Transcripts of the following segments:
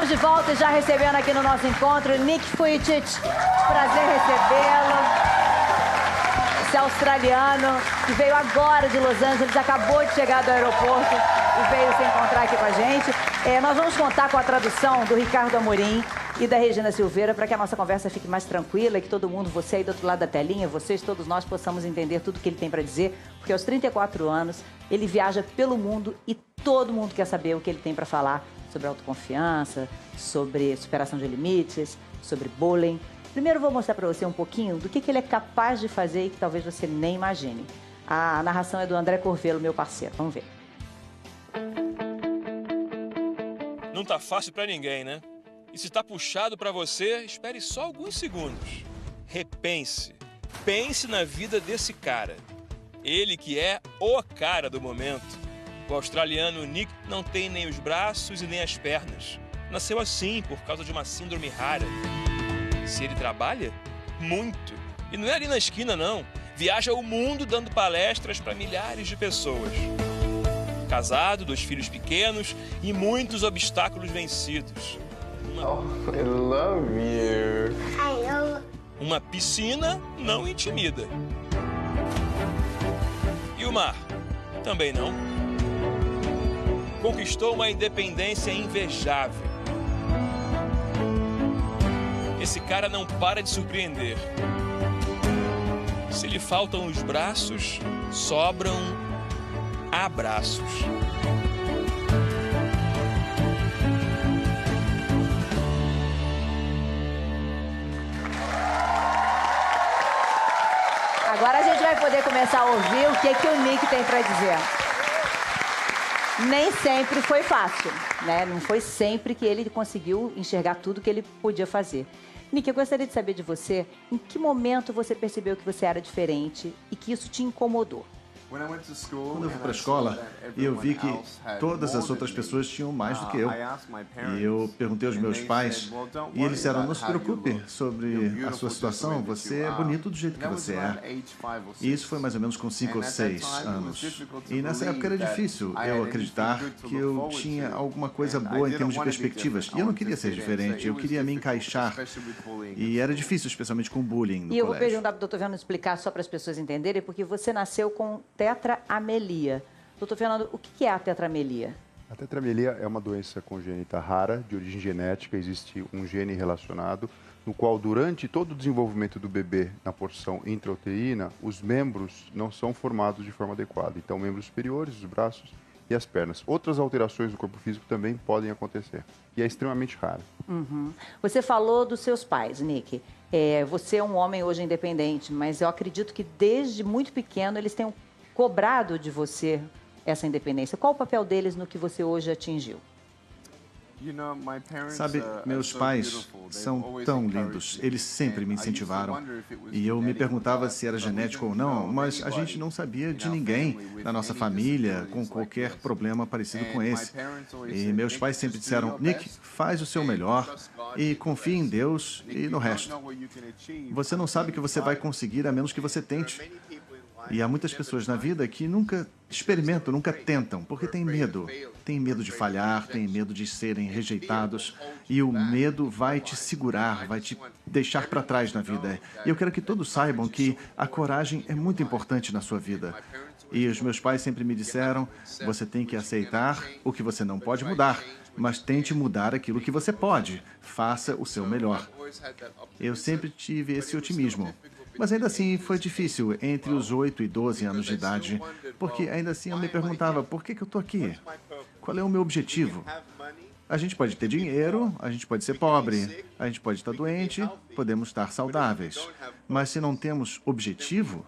De volta, já recebendo aqui no nosso encontro, Nick Vujicic. Prazer recebê-lo. Esse australiano que veio agora de Los Angeles, acabou de chegar do aeroporto e veio se encontrar aqui com a gente. Nós vamos contar com a tradução do Ricardo Amorim e da Regina Silveira para que a nossa conversa fique mais tranquila e que todo mundo, você aí do outro lado da telinha, vocês, todos nós, possamos entender tudo que ele tem para dizer, porque aos 34 anos ele viaja pelo mundo e todo mundo quer saber o que ele tem para falar sobre autoconfiança, sobre superação de limites, sobre bullying. Primeiro vou mostrar para você um pouquinho do que ele é capaz de fazer e que talvez você nem imagine. A narração é do André Corvelo, meu parceiro. Vamos ver. Não tá fácil para ninguém, né? E se tá puxado para você, espere só alguns segundos. Repense. Pense na vida desse cara. Ele que é o cara do momento. O australiano Nick não tem nem os braços e nem as pernas. Nasceu assim por causa de uma síndrome rara. Se ele trabalha? Muito. E não é ali na esquina, não. Viaja o mundo dando palestras para milhares de pessoas. Casado, 2 filhos pequenos e muitos obstáculos vencidos. I love you. Uma piscina não intimida. E o mar? Também não. Conquistou uma independência invejável. Esse cara não para de surpreender. Se lhe faltam os braços, sobram abraços. Agora a gente vai poder começar a ouvir o que o Nick tem para dizer. Nem sempre foi fácil, né? Não foi sempre que ele conseguiu enxergar tudo que ele podia fazer. Nick, eu gostaria de saber de você, em que momento você percebeu que você era diferente e que isso te incomodou? Quando eu fui para a escola, eu vi que todas as outras pessoas tinham mais do que eu. E eu perguntei aos meus pais, e eles disseram, não se preocupe sobre a sua situação, você é bonito do jeito que você é. E isso foi mais ou menos com 5 ou 6 anos. E nessa época era difícil eu acreditar que eu tinha alguma coisa boa em termos de perspectivas. E eu não queria ser diferente, eu queria me encaixar. E era difícil, especialmente com bullying no colégio. E eu vou colégio. perguntar para o Dr. Fernando explicar só para as pessoas entenderem, porque você nasceu com tetramelia. Doutor Fernando, o que é a tetramelia? A tetramelia é uma doença congênita rara, de origem genética. Existe um gene relacionado, no qual, durante todo o desenvolvimento do bebê na porção intrauterina, os membros não são formados de forma adequada. Então, membros superiores, os braços e as pernas. Outras alterações do corpo físico também podem acontecer. E é extremamente rara. Uhum. Você falou dos seus pais, Nick. Você é um homem hoje independente, mas eu acredito que desde muito pequeno eles tenham cobrado de você essa independência. Qual o papel deles no que você hoje atingiu? Sabe, meus pais são tão lindos, eles sempre me incentivaram. E eu me perguntava se era genético ou não, mas a gente não sabia de ninguém na nossa família com qualquer problema parecido com esse. E meus pais sempre disseram, Nick, faz o seu melhor e confie em Deus e no resto. Você não sabe o que você vai conseguir a menos que você tente. E há muitas pessoas na vida que nunca experimentam, nunca tentam, porque têm medo. Têm medo de falhar, têm medo de serem rejeitados. E o medo vai te segurar, vai te deixar para trás na vida. E eu quero que todos saibam que a coragem é muito importante na sua vida. E os meus pais sempre me disseram, você tem que aceitar o que você não pode mudar, mas tente mudar aquilo que você pode. Faça o seu melhor. Eu sempre tive esse otimismo. Mas ainda assim foi difícil entre os 8 e 12 anos de idade, porque ainda assim eu me perguntava, por que eu estou aqui? Qual é o meu objetivo? A gente pode ter dinheiro, a gente pode ser pobre, a gente pode estar doente, podemos estar saudáveis. Mas se não temos objetivo,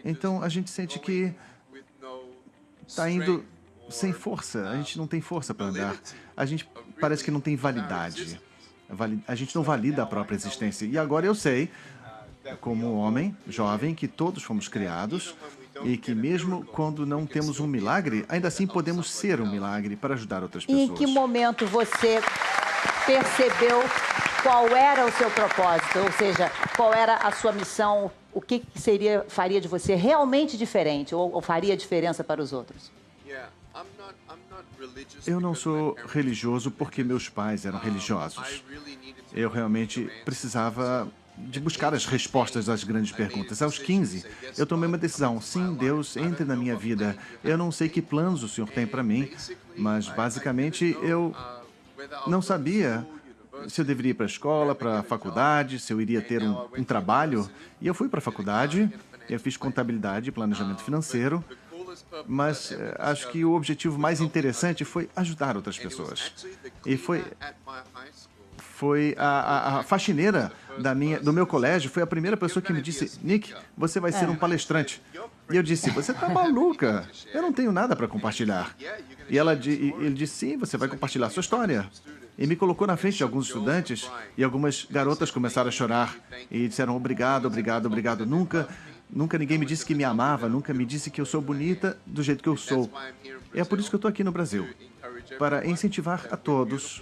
então a gente sente que está indo sem força, a gente não tem força para andar. A gente parece que não tem validade. A gente não valida a própria existência. E agora eu sei, como homem, jovem, que todos fomos criados e que mesmo quando não temos um milagre, ainda assim podemos ser um milagre para ajudar outras pessoas. E em que momento você percebeu qual era o seu propósito? Ou seja, qual era a sua missão? O que faria de você realmente diferente ou faria diferença para os outros? Eu não sou religioso porque meus pais eram religiosos. Eu realmente precisava de buscar as respostas às grandes perguntas. Aos 15, eu tomei uma decisão. Sim, Deus, entre na minha vida. Eu não sei que planos o Senhor tem para mim, mas basicamente eu não sabia se eu deveria ir para a escola, para a faculdade, se eu iria ter um trabalho. E eu fui para a faculdade, eu fiz contabilidade e planejamento financeiro, mas acho que o objetivo mais interessante foi ajudar outras pessoas. E foi a faxineira do meu colégio, foi a primeira pessoa que me disse: Nick, você vai ser um palestrante. E eu disse: você está maluca? Eu não tenho nada para compartilhar. E ele disse: sim, você vai compartilhar sua história. E me colocou na frente de alguns estudantes e algumas garotas começaram a chorar e disseram: obrigado, obrigado, obrigado. Nunca ninguém me disse que me amava, nunca me disse que eu sou bonita do jeito que eu sou. É por isso que eu estou aqui no Brasil, para incentivar a todos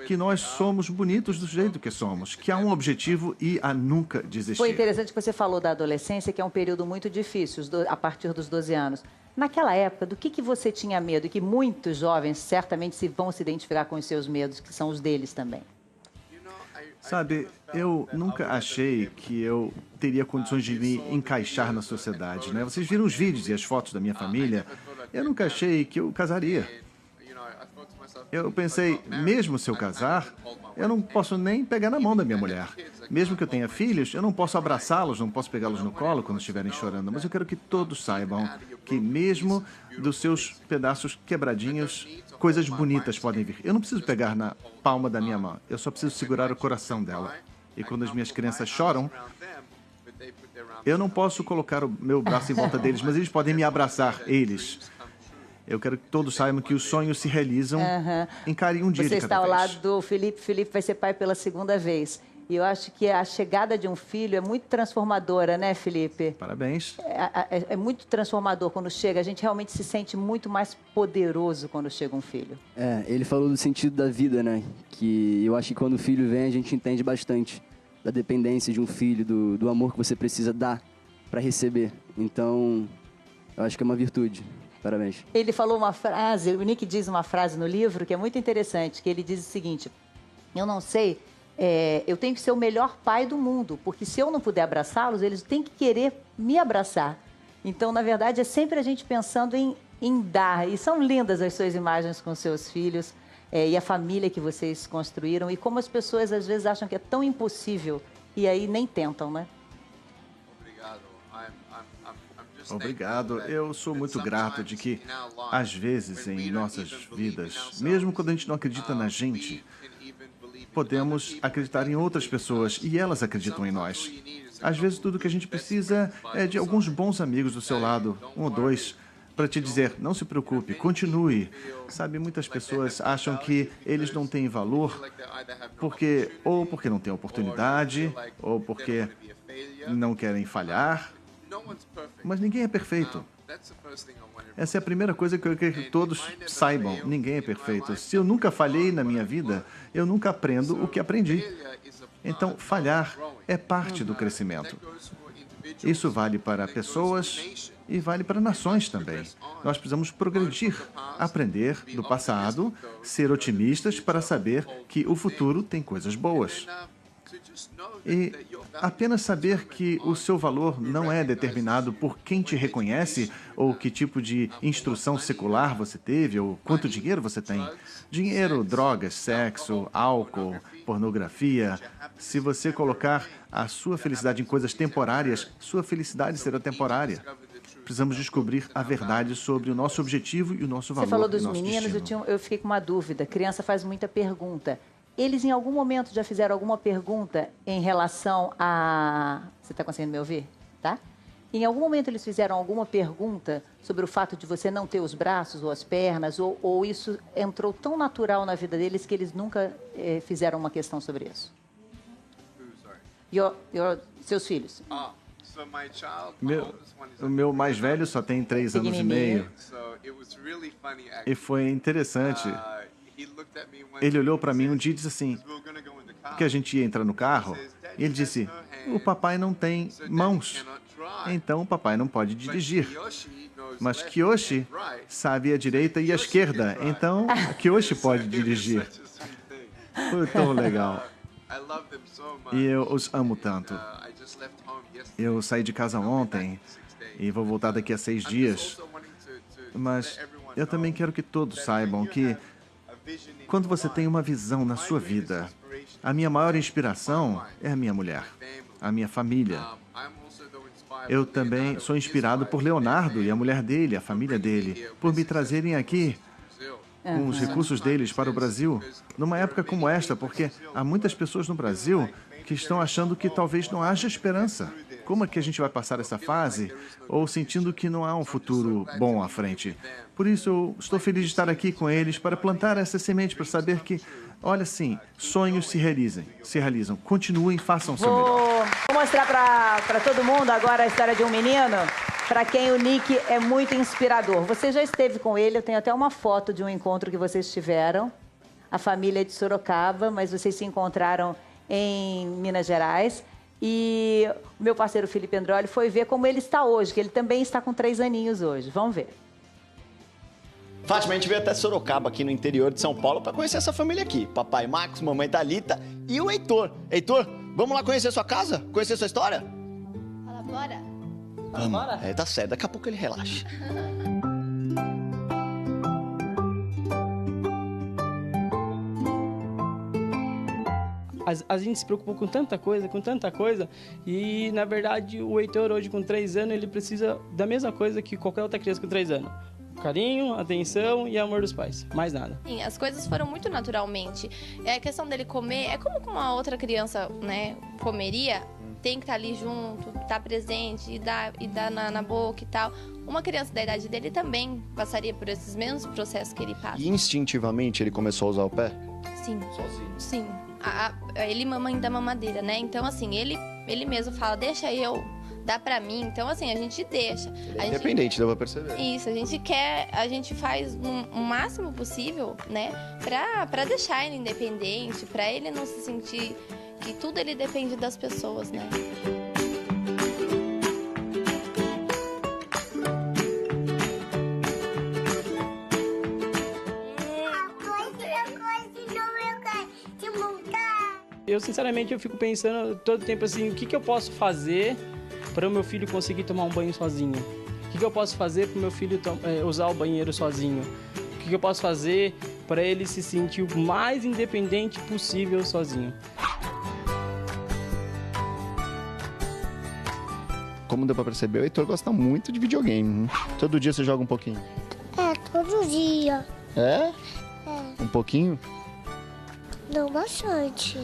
que nós somos bonitos do jeito que somos, que há um objetivo e a nunca desistir. Foi interessante que você falou da adolescência, que é um período muito difícil, a partir dos 12 anos. Naquela época, do que você tinha medo? E que muitos jovens certamente vão se identificar com os seus medos, que são os deles também. Sabe, eu nunca achei que eu teria condições de me encaixar na sociedade, né? Vocês viram os vídeos e as fotos da minha família. Eu nunca achei que eu casaria. Eu pensei, mesmo se eu casar, eu não posso nem pegar na mão da minha mulher. Mesmo que eu tenha filhos, eu não posso abraçá-los, não posso pegá-los no colo quando estiverem chorando. Mas eu quero que todos saibam que mesmo dos seus pedaços quebradinhos, coisas bonitas podem vir. Eu não preciso pegar na palma da minha mão, eu só preciso segurar o coração dela. E quando as minhas crianças choram, eu não posso colocar o meu braço em volta deles, mas eles podem me abraçar, eles. Eu quero que todos saibam que os sonhos se realizam em um dia de cada vez. Você está ao lado do Felipe. Felipe vai ser pai pela segunda vez. E eu acho que a chegada de um filho é muito transformadora, né, Felipe? Parabéns. É muito transformador quando chega. A gente realmente se sente muito mais poderoso quando chega um filho. Ele falou do sentido da vida, né? Que eu acho que quando o filho vem, a gente entende bastante da dependência de um filho, do amor que você precisa dar para receber. Então, eu acho que é uma virtude. Parabéns. Ele falou uma frase, o Nick diz uma frase no livro que é muito interessante, que ele diz o seguinte: eu não sei, eu tenho que ser o melhor pai do mundo, porque se eu não puder abraçá-los, eles têm que querer me abraçar. Então, na verdade, é sempre a gente pensando em dar. E são lindas as suas imagens com seus filhos e a família que vocês construíram e como as pessoas às vezes acham que é tão impossível e aí nem tentam, né? Obrigado. Eu sou muito grato de que, às vezes, em nossas vidas, mesmo quando a gente não acredita na gente, podemos acreditar em outras pessoas e elas acreditam em nós. Às vezes, tudo que a gente precisa é de alguns bons amigos do seu lado, um ou dois, para te dizer: não se preocupe, continue. Sabe, muitas pessoas acham que eles não têm valor porque não têm oportunidade, ou porque não querem falhar. Mas ninguém é perfeito. Essa é a primeira coisa que eu quero que todos saibam. Ninguém é perfeito. Se eu nunca falhei na minha vida, eu nunca aprendo o que aprendi. Então, falhar é parte do crescimento. Isso vale para pessoas e vale para nações também. Nós precisamos progredir, aprender do passado, ser otimistas para saber que o futuro tem coisas boas. E apenas saber que o seu valor não é determinado por quem te reconhece ou que tipo de instrução secular você teve ou quanto dinheiro você tem. Dinheiro, drogas, sexo, álcool, pornografia. Se você colocar a sua felicidade em coisas temporárias, sua felicidade será temporária. Precisamos descobrir a verdade sobre o nosso objetivo e o nosso valor. Você falou dos e nosso meninos, destino. eu fiquei com uma dúvida. Criança faz muita pergunta. Eles, em algum momento, já fizeram alguma pergunta em relação a... Você está conseguindo me ouvir? Tá? Em algum momento, eles fizeram alguma pergunta sobre o fato de você não ter os braços ou as pernas, ou isso entrou tão natural na vida deles que eles nunca fizeram uma questão sobre isso? Seus filhos. O meu mais velho só tem 3 anos e meio. E foi interessante. Ele olhou para mim um dia e disse assim, que a gente ia entrar no carro, e ele disse: o papai não tem mãos, então o papai não pode dirigir. Mas Kiyoshi sabe a direita e a esquerda, então Kiyoshi pode dirigir. Foi tão legal. E eu os amo tanto. Eu saí de casa ontem e vou voltar daqui a 6 dias. Mas eu também quero que todos saibam que quando você tem uma visão na sua vida, a minha maior inspiração é a minha mulher, a minha família. Eu também sou inspirado por Leonardo e a mulher dele, a família dele, por me trazerem aqui com os recursos deles para o Brasil, numa época como esta, porque há muitas pessoas no Brasil que estão achando que talvez não haja esperança. Como é que a gente vai passar essa fase? Ou sentindo que não há um futuro bom à frente. Por isso, eu estou feliz de estar aqui com eles para plantar essa semente, para saber que, olha, sim, sonhos se realizam. Continuem, façam o seu melhor. Vou mostrar para todo mundo agora a história de um menino para quem o Nick é muito inspirador. Você já esteve com ele, eu tenho até uma foto de um encontro que vocês tiveram. A família é de Sorocaba, mas vocês se encontraram em Minas Gerais. E o meu parceiro Felipe Androli foi ver como ele está hoje, que ele também está com 3 aninhos hoje. Vamos ver. Fátima, a gente veio até Sorocaba, aqui no interior de São Paulo, para conhecer essa família aqui. Papai Marcos, mamãe Thalita e o Heitor. Heitor, vamos lá conhecer sua casa? Conhecer sua história? Fala, bora. Vamos. É, tá certo. Daqui a pouco ele relaxa. A gente se preocupou com tanta coisa, e, na verdade, o Heitor, hoje, com 3 anos, ele precisa da mesma coisa que qualquer outra criança com 3 anos. Carinho, atenção e amor dos pais. Mais nada. Sim, as coisas foram muito naturalmente. A questão dele comer, é como uma outra criança, né, comeria, tem que estar ali junto, estar presente, e dar na boca e tal. Uma criança da idade dele também passaria por esses mesmos processos que ele passa. E instintivamente ele começou a usar o pé? Sim. Sozinho? Sim. Ele mama ainda mamadeira, né? Então, assim, ele mesmo fala, deixa eu, dá pra mim. Então, assim, a gente deixa. Ele é independente, deu pra perceber. Isso, a gente faz o máximo possível, né? Pra deixar ele independente, pra ele não se sentir que tudo ele depende das pessoas, né? Eu, sinceramente, eu fico pensando todo tempo assim, o que eu posso fazer para o meu filho conseguir tomar um banho sozinho? O que eu posso fazer para o meu filho usar o banheiro sozinho? O que eu posso fazer para ele se sentir o mais independente possível sozinho? Como deu pra perceber, o Heitor gosta muito de videogame. Todo dia você joga um pouquinho? Todo dia. É? Um pouquinho? Não, bastante.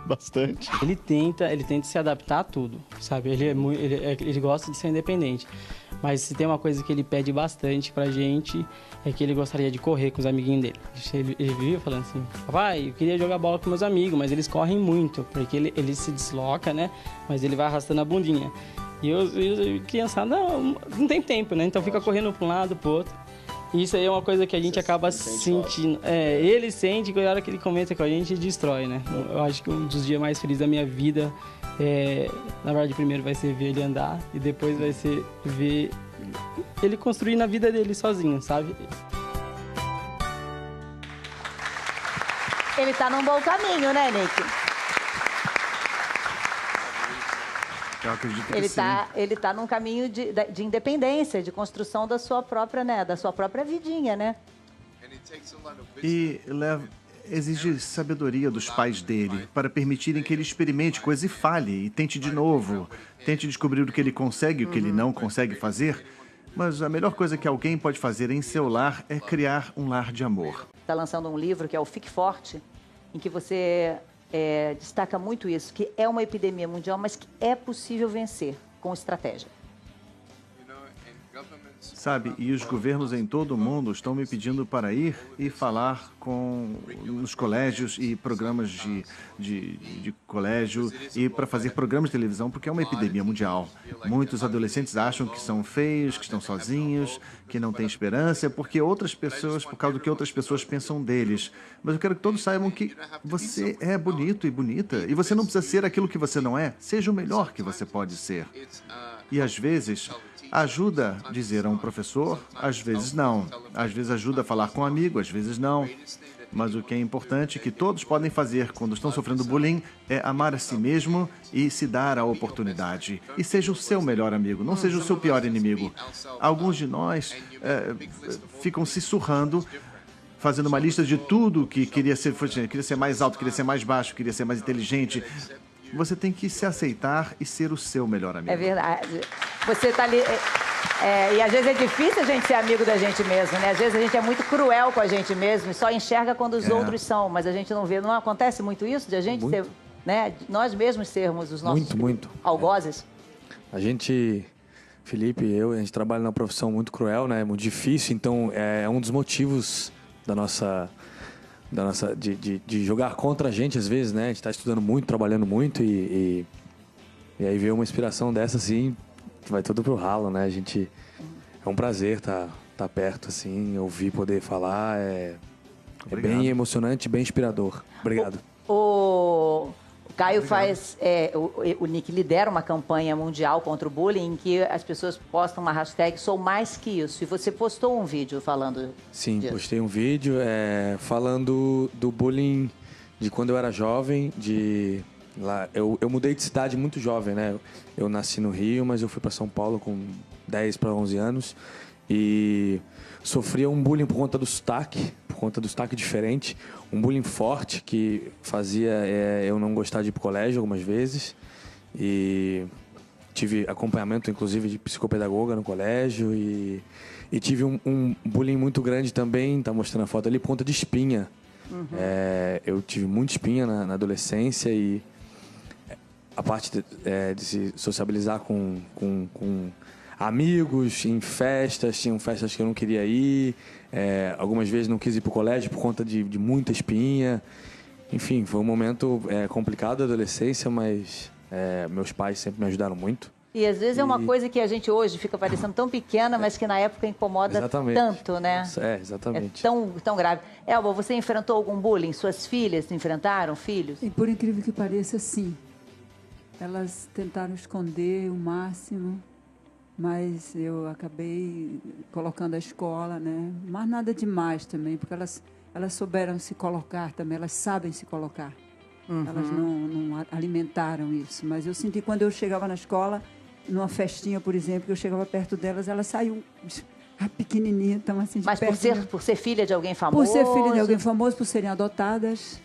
Bastante. Ele tenta se adaptar a tudo, sabe? Ele gosta de ser independente. Mas se tem uma coisa que ele pede bastante pra gente, é que ele gostaria de correr com os amiguinhos dele. Ele vive falando assim, papai, eu queria jogar bola com meus amigos, mas eles correm muito, porque ele se desloca, né? Mas ele vai arrastando a bundinha. E eu criançada, não tem tempo, né? Então fica correndo pra um lado, pro outro. E isso aí é uma coisa que a gente acaba sentindo. Ele sente que a hora que ele comenta com a gente, destrói, né? Eu acho que um dos dias mais felizes da minha vida na verdade, primeiro vai ser ver ele andar e depois vai ser ver ele construir na vida dele sozinho, sabe? Ele tá num bom caminho, né, Nick? Eu acredito que sim. Ele tá num caminho de independência, de construção da sua própria, né, da sua própria vidinha, né? E exige sabedoria dos pais dele para permitirem que ele experimente coisas e falhe e tente de novo, tente descobrir o que ele consegue e o que ele não consegue fazer. Mas a melhor coisa que alguém pode fazer em seu lar é criar um lar de amor. Está lançando um livro que é o Fique Forte, em que você destaca muito isso, que é uma epidemia mundial, mas que é possível vencer com estratégia. Sabe, e os governos em todo o mundo estão me pedindo para ir e falar nos colégios e programas de colégio e para fazer programas de televisão, porque é uma epidemia mundial. Muitos adolescentes acham que são feios, que estão sozinhos, que não têm esperança, por causa do que outras pessoas pensam deles. Mas eu quero que todos saibam que você é bonito e bonita, e você não precisa ser aquilo que você não é. Seja o melhor que você pode ser. E às vezes ajuda a dizer a um professor, às vezes não. Às vezes ajuda a falar com um amigo, às vezes não. Mas o que é importante que todos podem fazer quando estão sofrendo bullying é amar a si mesmo e se dar a oportunidade. E seja o seu melhor amigo, não seja o seu pior inimigo. Alguns de nós ficam se surrando, fazendo uma lista de tudo que queria ser mais alto, queria ser mais baixo, queria ser mais inteligente. Você tem que se aceitar e ser o seu melhor amigo. É verdade. Você está ali... e às vezes é difícil a gente ser amigo da gente mesmo, né? Às vezes a gente é muito cruel com a gente mesmo e só enxerga quando os outros são, mas a gente não vê. Não acontece muito isso de a gente ser, né? Nós mesmos sermos os nossos algozes? A gente, Felipe e eu, a gente trabalha numa profissão muito cruel, né? Muito difícil, então é um dos motivos de jogar contra a gente às vezes, né? A gente está estudando muito, trabalhando muito e aí vê uma inspiração dessa assim, vai tudo pro ralo, né? É um prazer estar perto, assim, ouvir, poder falar, é bem emocionante, bem inspirador. Obrigado. O Caio faz, o Nick lidera uma campanha mundial contra o bullying em que as pessoas postam uma hashtag Sou Mais Que Isso. E você postou um vídeo falando Sim, disso. Postei um vídeo falando do bullying de quando eu era jovem, eu mudei de cidade muito jovem, né? Eu nasci no Rio, mas eu fui para São Paulo com 10 para 11 anos e sofria um bullying por conta do sotaque diferente, um bullying forte que fazia eu não gostar de ir pro colégio algumas vezes e tive acompanhamento inclusive de psicopedagoga no colégio e tive um bullying muito grande também, tá mostrando a foto ali, por conta de espinha. Eu tive muita espinha na adolescência e a parte de se sociabilizar com amigos em festas, tinham festas que eu não queria ir, algumas vezes não quis ir para o colégio por conta de muita espinha. Enfim, foi um momento complicado da adolescência, mas meus pais sempre me ajudaram muito. E às vezes é uma coisa que a gente hoje fica parecendo tão pequena, mas que na época incomoda tanto, né? Exatamente. É tão grave. Elba, você enfrentou algum bullying? Suas filhas enfrentaram, filhos? E por incrível que pareça, sim. Elas tentaram esconder o máximo, mas eu acabei colocando a escola, né? Mas nada demais também, porque elas souberam se colocar também, elas sabem se colocar. Elas não alimentaram isso. Mas eu senti quando eu chegava na escola, numa festinha, por exemplo, que eu chegava perto delas, elas saíam pequenininha, então assim, de mas perto. Por ser filha de alguém famoso? Por ser filha de alguém famoso, por serem adotadas.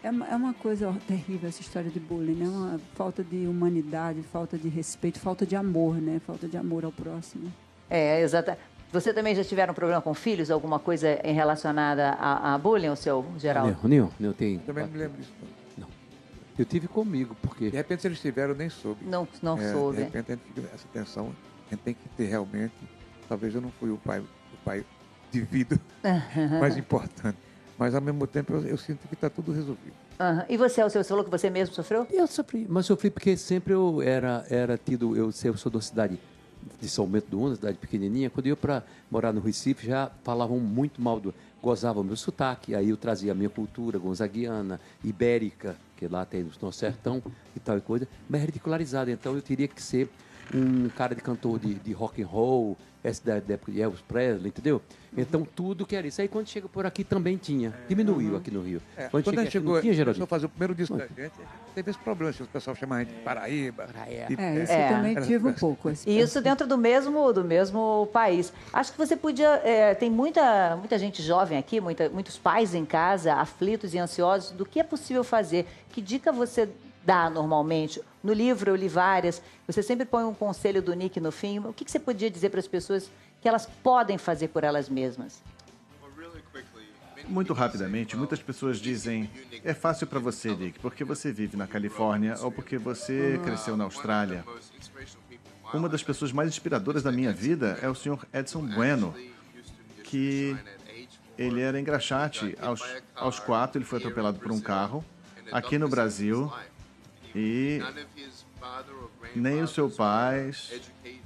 É uma coisa terrível essa história de bullying, né? Uma falta de humanidade, falta de respeito, falta de amor, né? Falta de amor ao próximo. Exato. Você também já tiveram um problema com filhos? Alguma coisa relacionada a bullying, o seu, Geraldo? Não tem. Também não me lembro disso. Não. Eu tive comigo, porque... De repente, se eles tiveram, eu nem soube. Não soube. De repente, a gente fica essa tensão. A gente tem que ter realmente... Talvez eu não fui o pai devido, mais importante. Mas, ao mesmo tempo, eu sinto que está tudo resolvido. E você falou que você mesmo sofreu? Eu sofri, mas sofri porque sempre eu era tido... Eu sou da cidade de São Bento do Una, cidade pequenininha. Quando eu ia para morar no Recife, já falavam muito mal gozavam o meu sotaque. Aí eu trazia a minha cultura gonzaguiana, ibérica, que lá tem no nosso sertão e tal e coisa, mas ridicularizada. Então eu teria que ser um cara de cantor de rock and roll, essa da época de Elvis Presley, entendeu? Então tudo que era isso. Aí quando chega por aqui também tinha. Diminuiu aqui no Rio. Quando a gente chegou, começou a fazer o primeiro disco da gente, teve esse problema, o pessoal chama a gente de Paraíba. Isso eu também tive um pouco. E isso dentro do mesmo país. Acho que você podia... tem muita gente jovem aqui, muitos pais em casa, aflitos e ansiosos. Do que é possível fazer? Que dica você dá normalmente? No livro eu li várias. Você sempre põe um conselho do Nick no fim. O que você podia dizer para as pessoas que elas podem fazer por elas mesmas? Muito rapidamente, muitas pessoas dizem: é fácil para você, Nick, porque você vive na Califórnia ou porque você cresceu na Austrália. Uma das pessoas mais inspiradoras da minha vida é o Sr. Edson Bueno, que ele era engraxate. Aos 4, ele foi atropelado por um carro aqui no Brasil. E nem o seu pai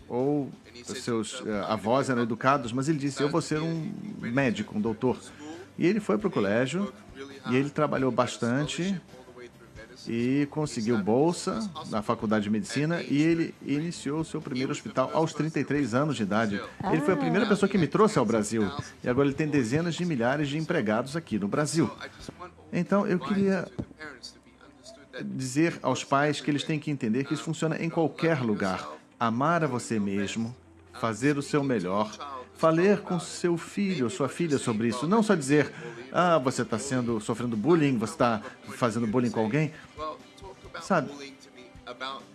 ou os seus avós eram educados, mas ele disse: eu vou ser um médico, um doutor. E ele foi para o colégio e ele trabalhou bastante e conseguiu bolsa na Faculdade de Medicina e ele iniciou o seu primeiro hospital aos 33 anos de idade. Ele foi a primeira pessoa que me trouxe ao Brasil e agora ele tem dezenas de milhares de empregados aqui no Brasil. Então, eu queria dizer aos pais que eles têm que entender que isso funciona em qualquer lugar. Amar a você mesmo, fazer o seu melhor, falar com seu filho ou sua filha sobre isso. Não só dizer, você está sofrendo bullying, você está fazendo bullying com alguém. Sabe?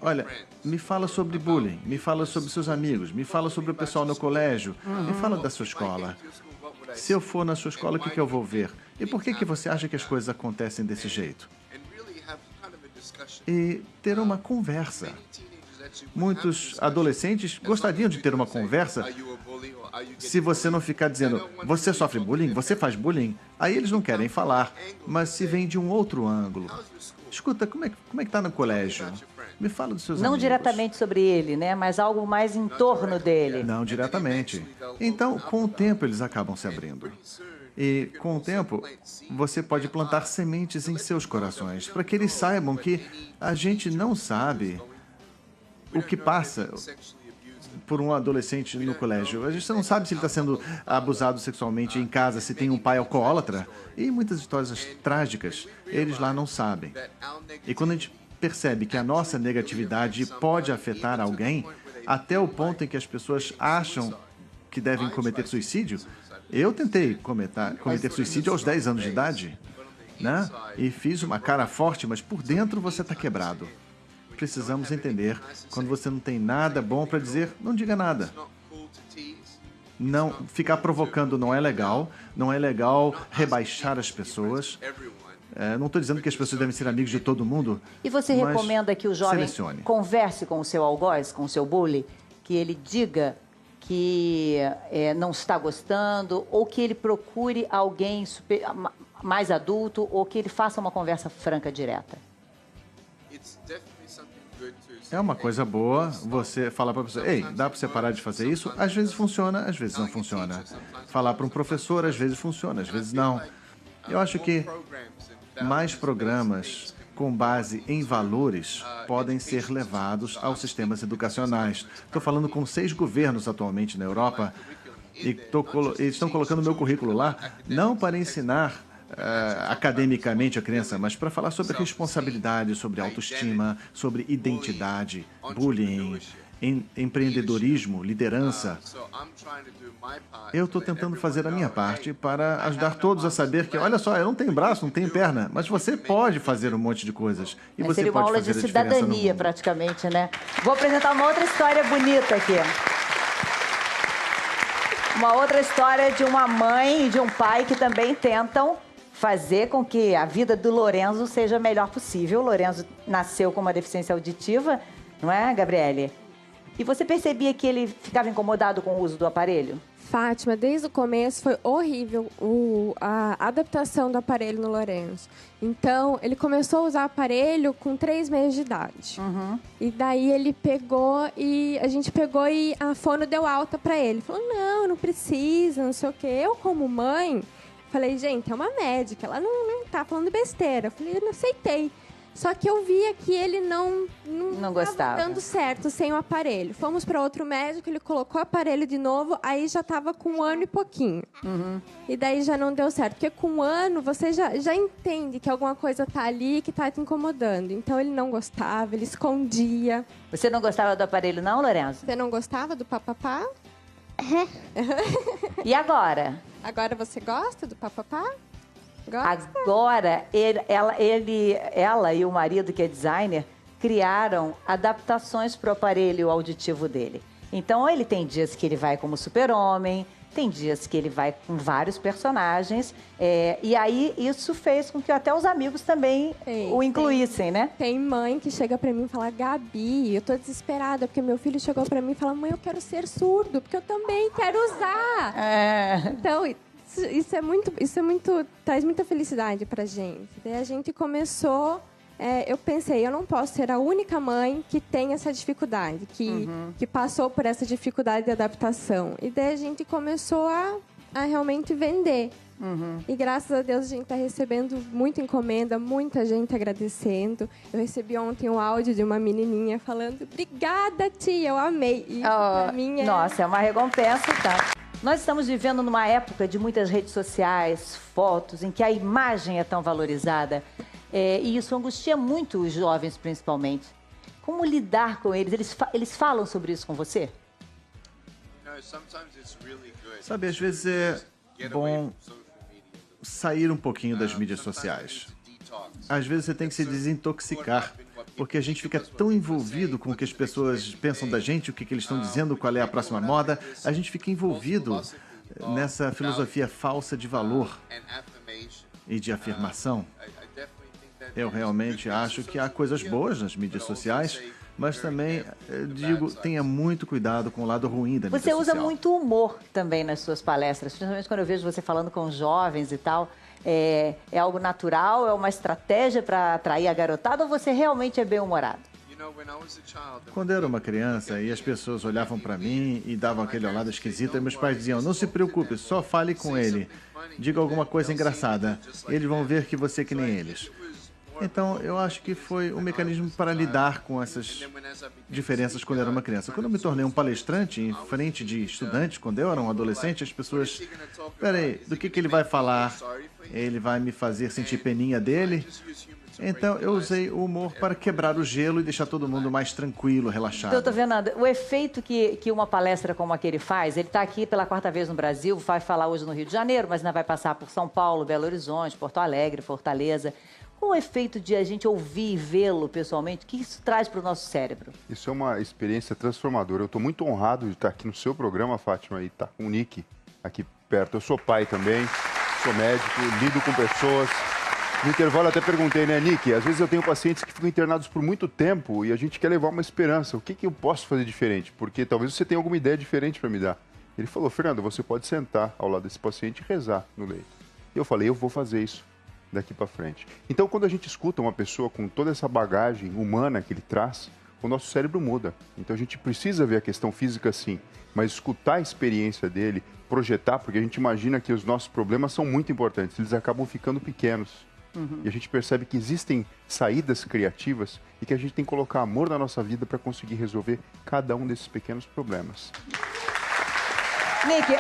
Olha, me fala sobre bullying, me fala sobre seus amigos, me fala sobre o pessoal no colégio, me fala da sua escola. Se eu for na sua escola, o que eu vou ver? E por que você acha que as coisas acontecem desse jeito? E ter uma conversa. Muitos adolescentes gostariam de ter uma conversa. Se você não ficar dizendo, você sofre bullying, você faz bullying, aí eles não querem falar, mas se vem de um outro ângulo. Escuta, como é que está no colégio? Me fala dos seus amigos. Não diretamente sobre ele, né? Mas algo mais em torno dele. Não diretamente. Então, com o tempo, eles acabam se abrindo. E, com o tempo, você pode plantar sementes em seus corações, para que eles saibam que a gente não sabe o que passa por um adolescente no colégio. A gente não sabe se ele está sendo abusado sexualmente em casa, se tem um pai alcoólatra. E muitas histórias trágicas, eles lá não sabem. E quando a gente percebe que a nossa negatividade pode afetar alguém, até o ponto em que as pessoas acham que devem cometer suicídio, eu tentei cometer suicídio aos 10 anos de idade, né? E fiz uma cara forte, mas por dentro você está quebrado. Precisamos entender, quando você não tem nada bom para dizer, não diga nada. Não, ficar provocando não é legal rebaixar as pessoas. Não estou dizendo que as pessoas devem ser amigos de todo mundo. E você recomenda que o jovem converse com o seu algoz, com o seu bully, que ele diga que não está gostando, ou que ele procure alguém mais adulto, ou que ele faça uma conversa franca, direta? É uma coisa boa você falar para a pessoa, ei, dá para você parar de fazer isso? Às vezes funciona, às vezes não funciona. Falar para um professor, às vezes funciona, às vezes não. Eu acho que mais programas com base em valores podem ser levados aos sistemas educacionais. Estou falando com 6 governos atualmente na Europa e eles estão colocando o meu currículo lá, não para ensinar academicamente a criança, mas para falar sobre responsabilidade, sobre autoestima, sobre identidade, bullying, empreendedorismo, liderança. Eu estou tentando fazer a minha parte para ajudar todos a saber que, olha só, eu não tenho braço, não tenho perna, mas você pode fazer um monte de coisas. E você seria uma aula de cidadania, praticamente, né? Vou apresentar uma outra história bonita aqui. Uma outra história de uma mãe e de um pai que também tentam fazer com que a vida do Lorenzo seja a melhor possível. O Lorenzo nasceu com uma deficiência auditiva, não é, Gabriele? E você percebia que ele ficava incomodado com o uso do aparelho? Fátima, desde o começo foi horrível a adaptação do aparelho no Lorenzo. Então, ele começou a usar o aparelho com 3 meses de idade. Uhum. E daí ele a gente pegou e a fono deu alta para ele. Falou, não precisa, não sei o quê. Eu, como mãe, falei, gente, é uma médica, ela não tá falando besteira. Eu falei, eu não aceitei. Só que eu via que ele não gostava, dando certo sem o aparelho. Fomos para outro médico, ele colocou o aparelho de novo, aí já estava com 1 ano e pouquinho. Uhum. E daí já não deu certo, porque com 1 ano você já entende que alguma coisa tá ali que tá te incomodando. Então ele não gostava, ele escondia. Você não gostava do aparelho não, Lorenzo? Você não gostava do papapá? E agora? Agora você gosta do papapá? Agora, ela e o marido, que é designer, criaram adaptações para o aparelho auditivo dele. Então, ele tem dias que ele vai como super-homem, tem dias que ele vai com vários personagens. E aí, isso fez com que até os amigos também o incluíssem, né? Tem mãe que chega para mim e fala, Gabi, eu tô desesperada, porque meu filho chegou para mim e fala, mãe, eu quero ser surdo, porque eu também quero usar. Então, isso é muito, traz muita felicidade pra gente. Daí a gente começou, eu pensei, eu não posso ser a única mãe que tem essa dificuldade, que passou por essa dificuldade de adaptação. E daí a gente começou a realmente vender. E graças a Deus a gente está recebendo muita encomenda, muita gente agradecendo. Eu recebi ontem um áudio de uma menininha falando: obrigada, tia, eu amei. E pra mim Nossa, é uma recompensa, tá? Nós estamos vivendo numa época de muitas redes sociais, fotos, em que a imagem é tão valorizada. E isso angustia muito os jovens, principalmente. Como lidar com eles? Eles falam sobre isso com você? Sabe, às vezes é bom sair um pouquinho das mídias sociais. Às vezes você tem que se desintoxicar, porque a gente fica tão envolvido com o que as pessoas pensam da gente, o que eles estão dizendo, qual é a próxima moda. A gente fica envolvido nessa filosofia falsa de valor e de afirmação. Eu realmente acho que há coisas boas nas mídias sociais, mas também, digo, tenha muito cuidado com o lado ruim da mídia social. Você usa muito humor também nas suas palestras, principalmente quando eu vejo você falando com jovens e tal. É algo natural? É uma estratégia para atrair a garotada ou você realmente é bem-humorado? Quando eu era uma criança e as pessoas olhavam para mim e davam aquele olhado esquisito, e meus pais diziam: não se preocupe, só fale com ele. Diga alguma coisa engraçada. Eles vão ver que você é que nem eles. Então, eu acho que foi um mecanismo para lidar com essas diferenças quando eu era uma criança. Quando eu me tornei um palestrante em frente de estudantes, quando eu era um adolescente, as pessoas... Peraí, do que ele vai falar? Ele vai me fazer sentir peninha dele? Então, eu usei o humor para quebrar o gelo e deixar todo mundo mais tranquilo, relaxado. Doutor Fernando, o efeito que uma palestra como aquele faz, ele está aqui pela 4ª vez no Brasil, vai falar hoje no Rio de Janeiro, mas ainda vai passar por São Paulo, Belo Horizonte, Porto Alegre, Fortaleza. Qual o efeito de a gente ouvir e vê-lo pessoalmente? O que isso traz para o nosso cérebro? Isso é uma experiência transformadora. Eu estou muito honrado de estar aqui no seu programa, Fátima, e estar com o Nick aqui perto. Eu sou pai também, sou médico, lido com pessoas. No intervalo eu até perguntei, né, Nick? Às vezes eu tenho pacientes que ficam internados por muito tempo e a gente quer levar uma esperança. O que eu posso fazer diferente? Porque talvez você tenha alguma ideia diferente para me dar. Ele falou: Fernando, você pode sentar ao lado desse paciente e rezar no leito. E eu falei: eu vou fazer isso daqui para frente. Então, quando a gente escuta uma pessoa com toda essa bagagem humana que ele traz, o nosso cérebro muda. Então, a gente precisa ver a questão física sim, mas escutar a experiência dele, projetar, porque a gente imagina que os nossos problemas são muito importantes, eles acabam ficando pequenos. E a gente percebe que existem saídas criativas e que a gente tem que colocar amor na nossa vida para conseguir resolver cada um desses pequenos problemas. Nick,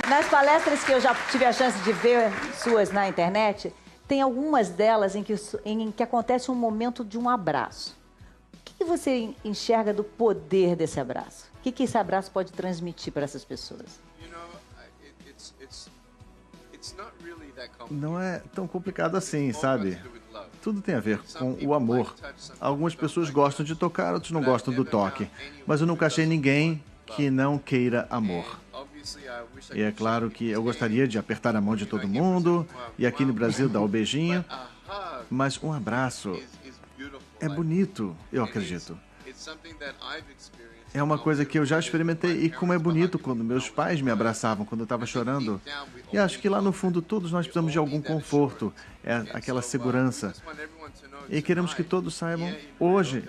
nas palestras que eu já tive a chance de ver suas na internet, tem algumas delas em que acontece um momento de um abraço. O que você enxerga do poder desse abraço? O que esse abraço pode transmitir para essas pessoas? Não é tão complicado assim, sabe? Tudo tem a ver com o amor. Algumas pessoas gostam de tocar, outros não gostam do toque. Mas eu nunca achei ninguém que não queira amor. E é claro que eu gostaria de apertar a mão de todo mundo e aqui no Brasil dar o beijinho, mas um abraço é bonito, eu acredito. É uma coisa que eu já experimentei e como é bonito quando meus pais me abraçavam quando eu estava chorando. E acho que lá no fundo todos nós precisamos de algum conforto, aquela segurança. E queremos que todos saibam, hoje,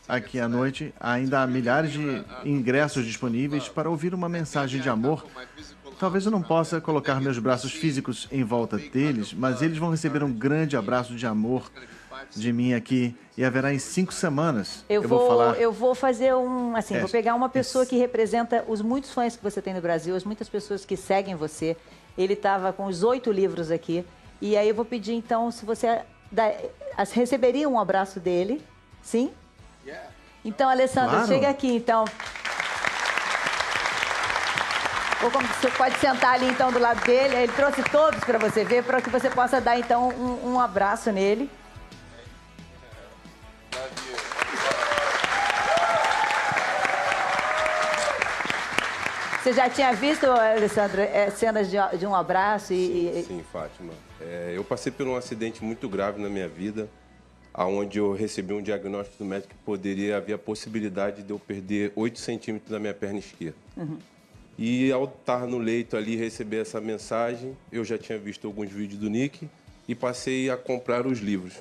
aqui à noite, ainda há milhares de ingressos disponíveis para ouvir uma mensagem de amor. Talvez eu não possa colocar meus braços físicos em volta deles, mas eles vão receber um grande abraço de amor de mim aqui e haverá em 5 semanas. Eu vou fazer vou pegar uma pessoa que representa os muitos fãs que você tem no Brasil, as muitas pessoas que seguem você. Ele estava com os 8 livros aqui e aí eu vou pedir então se você receberia um abraço dele, sim? Então, Alessandro, chega aqui então. Ou como você pode sentar ali então do lado dele. Ele trouxe todos para você ver, para que você possa dar então um abraço nele. Você já tinha visto, Alessandro, cenas de um abraço? Sim, Fátima. Eu passei por um acidente muito grave na minha vida, onde eu recebi um diagnóstico do médico que poderia haver a possibilidade de eu perder 8 centímetros da minha perna esquerda. E ao estar no leito ali e receber essa mensagem, eu já tinha visto alguns vídeos do Nick e passei a comprar os livros.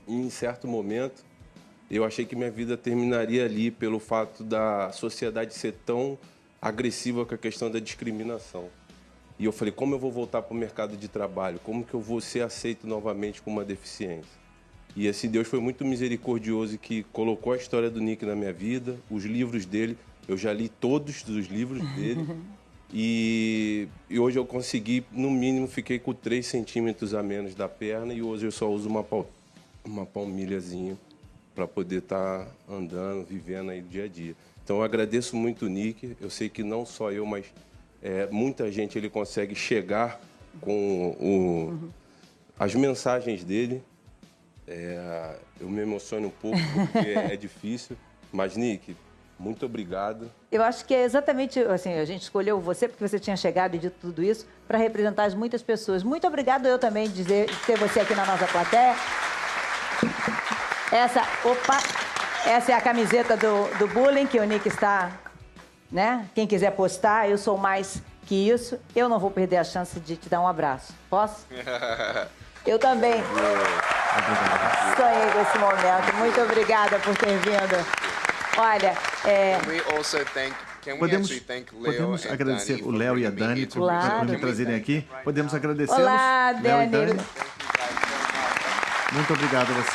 E em certo momento, eu achei que minha vida terminaria ali pelo fato da sociedade ser tão agressiva com a questão da discriminação. E eu falei, como eu vou voltar para o mercado de trabalho? Como que eu vou ser aceito novamente com uma deficiência? E assim, Deus foi muito misericordioso que colocou a história do Nick na minha vida, os livros dele, eu já li todos os livros dele. E hoje eu consegui, no mínimo, fiquei com 3 centímetros a menos da perna e hoje eu só uso uma palmilhazinha para poder estar andando, vivendo aí dia a dia. Então eu agradeço muito o Nick, eu sei que não só eu, mas muita gente ele consegue chegar com as mensagens dele. Eu me emociono um pouco porque é difícil, mas Nick, muito obrigado. Eu acho que é exatamente assim, a gente escolheu você porque você tinha chegado e dito tudo isso para representar as muitas pessoas. Muito obrigado eu também de ter você aqui na nossa plateia. Essa é a camiseta do bullying que o Nick está, né? Quem quiser postar, eu sou mais que isso. Eu não vou perder a chance de te dar um abraço. Posso? Eu também. Sonhei com esse momento. Muito obrigada por ter vindo. Olha, Podemos agradecer o Léo e a Dani por me trazerem aqui. Podemos agradecê-los. Olá, Léo e Dani. Muito obrigado a você.